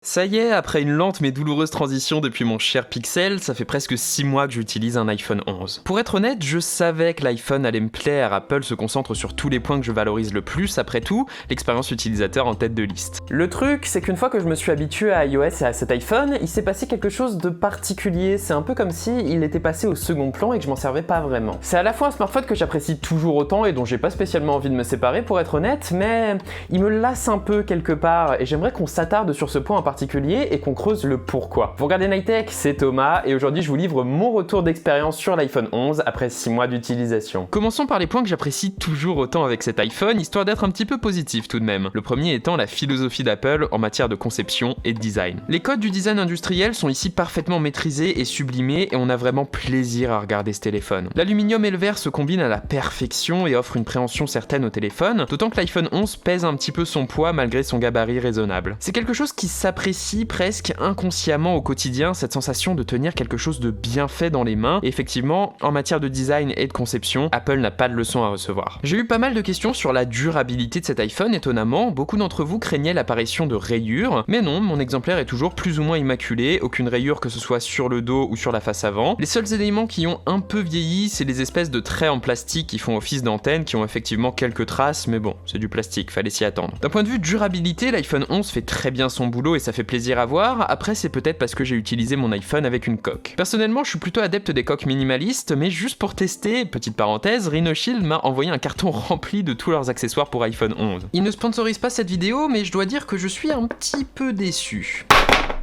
Ça y est, après une lente mais douloureuse transition depuis mon cher Pixel, ça fait presque 6 mois que j'utilise un iPhone 11. Pour être honnête, je savais que l'iPhone allait me plaire, Apple se concentre sur tous les points que je valorise le plus, après tout, l'expérience utilisateur en tête de liste. Le truc, c'est qu'une fois que je me suis habitué à iOS et à cet iPhone, il s'est passé quelque chose de particulier, c'est un peu comme si il était passé au second plan et que je m'en servais pas vraiment. C'est à la fois un smartphone que j'apprécie toujours autant et dont j'ai pas spécialement envie de me séparer pour être honnête, mais il me lasse un peu quelque part et j'aimerais qu'on s'attarde sur ce point en particulier et qu'on creuse le pourquoi. Vous regardez Nightech, c'est Thomas et aujourd'hui je vous livre mon retour d'expérience sur l'iPhone 11 après 6 mois d'utilisation. Commençons par les points que j'apprécie toujours autant avec cet iPhone, histoire d'être un petit peu positif tout de même. Le premier étant la philosophie d'Apple en matière de conception et de design. Les codes du design industriel sont ici parfaitement maîtrisés et sublimés et on a vraiment plaisir à regarder ce téléphone. L'aluminium et le verre se combinent à la perfection et offrent une préhension certaine au téléphone, d'autant que l'iPhone 11 pèse un petit peu son poids malgré son gabarit raisonnable. C'est quelque chose qui s'apprécie presque inconsciemment au quotidien, cette sensation de tenir quelque chose de bien fait dans les mains, et effectivement, en matière de design et de conception, Apple n'a pas de leçon à recevoir. J'ai eu pas mal de questions sur la durabilité de cet iPhone, étonnamment, beaucoup d'entre vous craignaient l'apparition de rayures, mais non, mon exemplaire est toujours plus ou moins immaculé, aucune rayure que ce soit sur le dos ou sur la face avant. Les seuls éléments qui ont un peu vieilli, c'est les espèces de traits en plastique qui font office d'antenne, qui ont effectivement quelques traces, mais bon, c'est du plastique, fallait s'y attendre. D'un point de vue durabilité, l'iPhone 11 fait très bien son boulot et ça fait plaisir à voir, après c'est peut-être parce que j'ai utilisé mon iPhone avec une coque. Personnellement, je suis plutôt adepte des coques minimalistes, mais juste pour tester, petite parenthèse, Rhinoshield m'a envoyé un carton rempli de tous leurs accessoires pour iPhone 11. Ils ne sponsorisent pas cette vidéo, mais je dois dire que je suis un petit peu déçu.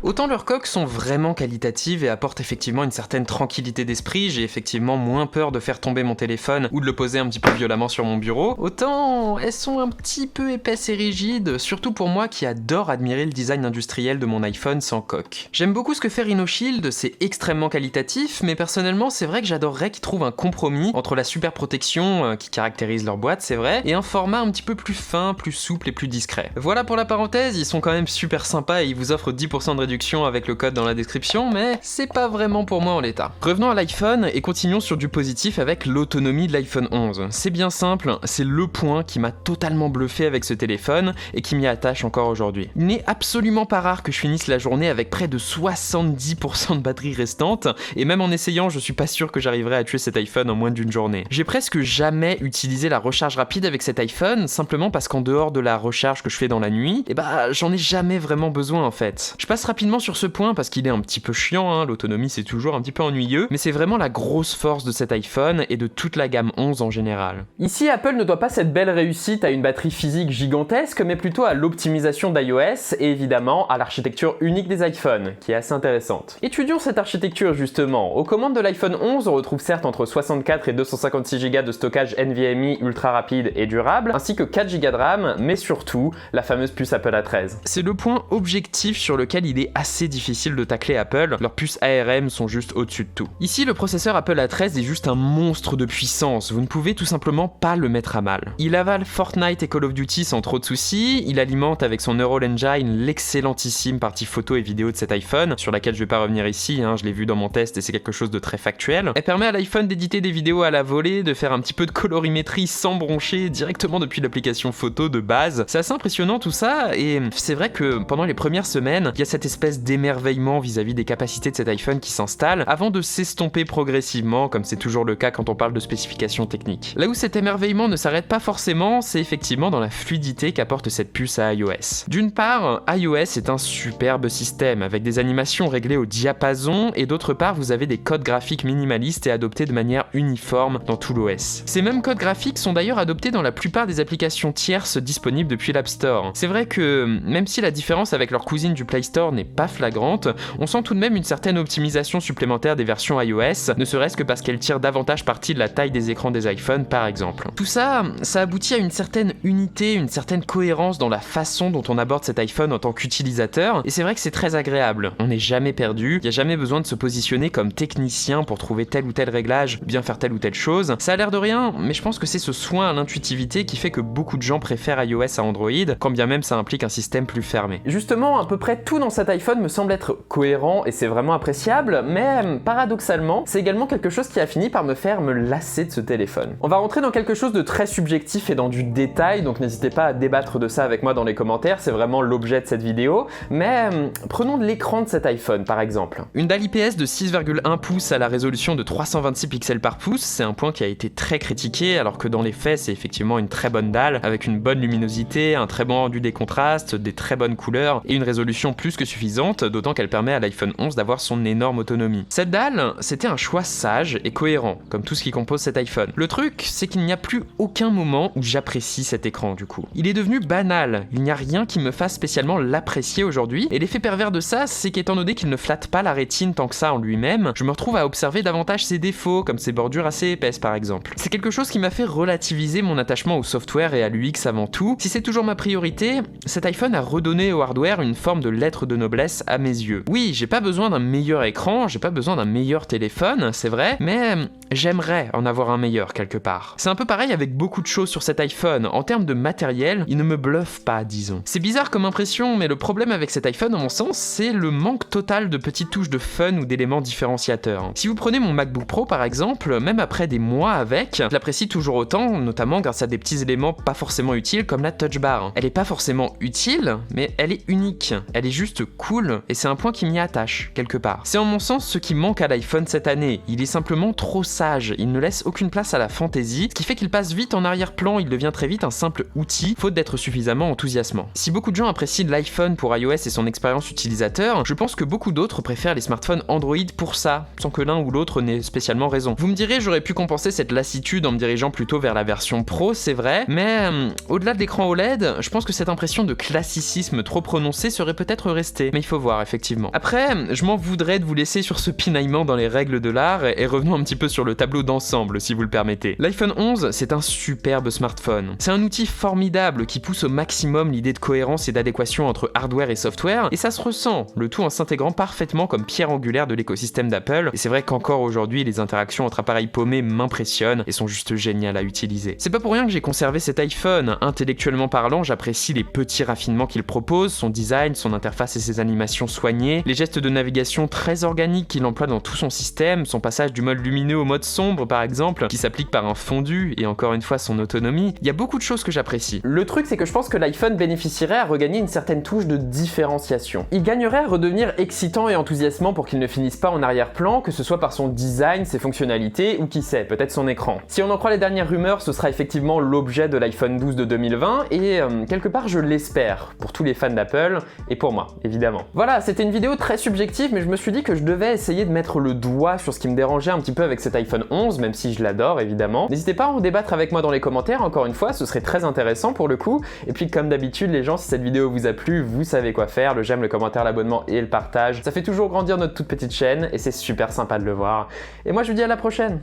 Autant leurs coques sont vraiment qualitatives et apportent effectivement une certaine tranquillité d'esprit, j'ai effectivement moins peur de faire tomber mon téléphone ou de le poser un petit peu violemment sur mon bureau, autant elles sont un petit peu épaisses et rigides, surtout pour moi qui adore admirer le design industriel de mon iPhone sans coque. J'aime beaucoup ce que fait Rhinoshield, c'est extrêmement qualitatif, mais personnellement c'est vrai que j'adorerais qu'ils trouvent un compromis entre la super protection qui caractérise leur boîte, c'est vrai, et un format un petit peu plus fin, plus souple et plus discret. Voilà pour la parenthèse, ils sont quand même super sympas et ils vous offrent 10% de réduction avec le code dans la description, mais c'est pas vraiment pour moi en l'état. Revenons à l'iPhone et continuons sur du positif avec l'autonomie de l'iPhone 11. C'est bien simple, c'est le point qui m'a totalement bluffé avec ce téléphone et qui m'y attache encore aujourd'hui. Il n'est absolument pas rare que je finisse la journée avec près de 70% de batterie restante, et même en essayant, je suis pas sûr que j'arriverai à tuer cet iPhone en moins d'une journée. J'ai presque jamais utilisé la recharge rapide avec cet iPhone, simplement parce qu'en dehors de la recharge que je fais dans la nuit, j'en ai jamais vraiment besoin en fait. Je passe rapidement sur ce point parce qu'il est un petit peu chiant, l'autonomie c'est toujours un petit peu ennuyeux, mais c'est vraiment la grosse force de cet iPhone et de toute la gamme 11 en général. Ici, Apple ne doit pas cette belle réussite à une batterie physique gigantesque, mais plutôt à l'optimisation d'iOS et évidemment à l'architecture unique des iPhones, qui est assez intéressante. Étudions cette architecture justement. Aux commandes de l'iPhone 11, on retrouve certes entre 64 et 256 Go de stockage NVMe ultra rapide et durable, ainsi que 4 Go de RAM, mais surtout la fameuse puce Apple A13. C'est le point objectif sur lequel il est assez difficile de tacler Apple, leurs puces ARM sont juste au-dessus de tout. Ici, le processeur Apple A13 est juste un monstre de puissance, vous ne pouvez tout simplement pas le mettre à mal. Il avale Fortnite et Call of Duty sans trop de soucis, il alimente avec son Neural Engine l'excellentissime partie photo et vidéo de cet iPhone, sur laquelle je vais pas revenir ici, je l'ai vu dans mon test et c'est quelque chose de très factuel. Elle permet à l'iPhone d'éditer des vidéos à la volée, de faire un petit peu de colorimétrie sans broncher, directement depuis l'application photo de base. C'est assez impressionnant tout ça, et c'est vrai que pendant les premières semaines, il y a cette espèce d'émerveillement vis-à-vis des capacités de cet iPhone qui s'installe, avant de s'estomper progressivement, comme c'est toujours le cas quand on parle de spécifications techniques. Là où cet émerveillement ne s'arrête pas forcément, c'est effectivement dans la fluidité qu'apporte cette puce à iOS. D'une part, iOS est un superbe système, avec des animations réglées au diapason, et d'autre part, vous avez des codes graphiques minimalistes et adoptés de manière uniforme dans tout l'OS. Ces mêmes codes graphiques sont d'ailleurs adoptés dans la plupart des applications tierces disponibles depuis l'App Store. C'est vrai que, même si la différence avec leur cousine du Play Store n'est pas flagrante, on sent tout de même une certaine optimisation supplémentaire des versions iOS, ne serait-ce que parce qu'elles tirent davantage parti de la taille des écrans des iPhones par exemple. Tout ça, ça aboutit à une certaine unité, une certaine cohérence dans la façon dont on aborde cet iPhone en tant qu'utilisateur, et c'est vrai que c'est très agréable. On n'est jamais perdu, il n'y a jamais besoin de se positionner comme technicien pour trouver tel ou tel réglage, bien faire telle ou telle chose. Ça a l'air de rien, mais je pense que c'est ce soin à l'intuitivité qui fait que beaucoup de gens préfèrent iOS à Android, quand bien même ça implique un système plus fermé. Justement, à peu près tout dans cet l'iPhone me semble être cohérent et c'est vraiment appréciable, mais paradoxalement, c'est également quelque chose qui a fini par me faire me lasser de ce téléphone. On va rentrer dans quelque chose de très subjectif et dans du détail, donc n'hésitez pas à débattre de ça avec moi dans les commentaires, c'est vraiment l'objet de cette vidéo, mais prenons de l'écran de cet iPhone par exemple. Une dalle IPS de 6,1 pouces à la résolution de 326 pixels par pouce, c'est un point qui a été très critiqué, alors que dans les faits c'est effectivement une très bonne dalle, avec une bonne luminosité, un très bon rendu des contrastes, des très bonnes couleurs et une résolution plus que suffisante, d'autant qu'elle permet à l'iPhone 11 d'avoir son énorme autonomie. Cette dalle, c'était un choix sage et cohérent, comme tout ce qui compose cet iPhone. Le truc, c'est qu'il n'y a plus aucun moment où j'apprécie cet écran du coup. Il est devenu banal, il n'y a rien qui me fasse spécialement l'apprécier aujourd'hui, et l'effet pervers de ça, c'est qu'étant donné qu'il ne flatte pas la rétine tant que ça en lui-même, je me retrouve à observer davantage ses défauts, comme ses bordures assez épaisses par exemple. C'est quelque chose qui m'a fait relativiser mon attachement au software et à l'UX avant tout. Si c'est toujours ma priorité, cet iPhone a redonné au hardware une forme de lettre de noblesse à mes yeux. Oui, j'ai pas besoin d'un meilleur écran, j'ai pas besoin d'un meilleur téléphone, c'est vrai, mais j'aimerais en avoir un meilleur quelque part. C'est un peu pareil avec beaucoup de choses sur cet iPhone. En termes de matériel, il ne me bluffe pas, disons. C'est bizarre comme impression, mais le problème avec cet iPhone, à mon sens, c'est le manque total de petites touches de fun ou d'éléments différenciateurs. Si vous prenez mon MacBook Pro par exemple, même après des mois avec, je l'apprécie toujours autant, notamment grâce à des petits éléments pas forcément utiles comme la touch bar. Elle est pas forcément utile, mais elle est unique. Elle est juste cool, et c'est un point qui m'y attache, quelque part. C'est en mon sens ce qui manque à l'iPhone cette année. Il est simplement trop sage, il ne laisse aucune place à la fantaisie, ce qui fait qu'il passe vite en arrière-plan, il devient très vite un simple outil, faute d'être suffisamment enthousiasmant. Si beaucoup de gens apprécient l'iPhone pour iOS et son expérience utilisateur, je pense que beaucoup d'autres préfèrent les smartphones Android pour ça, sans que l'un ou l'autre n'ait spécialement raison. Vous me direz, j'aurais pu compenser cette lassitude en me dirigeant plutôt vers la version Pro, c'est vrai, mais au-delà de l'écran OLED, je pense que cette impression de classicisme trop prononcée serait peut-être restée, mais il faut voir effectivement. Après, je m'en voudrais de vous laisser sur ce pinaillement dans les règles de l'art et revenons un petit peu sur le tableau d'ensemble si vous le permettez. L'iPhone 11, c'est un superbe smartphone. C'est un outil formidable qui pousse au maximum l'idée de cohérence et d'adéquation entre hardware et software, et ça se ressent, le tout en s'intégrant parfaitement comme pierre angulaire de l'écosystème d'Apple, et c'est vrai qu'encore aujourd'hui, les interactions entre appareils paumés m'impressionnent et sont juste géniales à utiliser. C'est pas pour rien que j'ai conservé cet iPhone. Intellectuellement parlant, j'apprécie les petits raffinements qu'il propose, son design, son interface et ses animations soignées, les gestes de navigation très organiques qu'il emploie dans tout son système, son passage du mode lumineux au mode sombre par exemple, qui s'applique par un fondu, et encore une fois son autonomie. Il y a beaucoup de choses que j'apprécie. Le truc, c'est que je pense que l'iPhone bénéficierait à regagner une certaine touche de différenciation. Il gagnerait à redevenir excitant et enthousiasmant pour qu'il ne finisse pas en arrière-plan, que ce soit par son design, ses fonctionnalités, ou qui sait, peut-être son écran. Si on en croit les dernières rumeurs, ce sera effectivement l'objet de l'iPhone 12 de 2020, et quelque part je l'espère, pour tous les fans d'Apple, et pour moi, évidemment. Voilà, c'était une vidéo très subjective, mais je me suis dit que je devais essayer de mettre le doigt sur ce qui me dérangeait un petit peu avec cet iPhone 11, même si je l'adore, évidemment. N'hésitez pas à en débattre avec moi dans les commentaires, encore une fois, ce serait très intéressant pour le coup. Et puis comme d'habitude, les gens, si cette vidéo vous a plu, vous savez quoi faire, le j'aime, le commentaire, l'abonnement et le partage. Ça fait toujours grandir notre toute petite chaîne, et c'est super sympa de le voir. Et moi, je vous dis à la prochaine.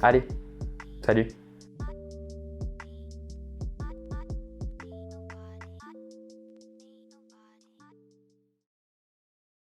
Allez, salut.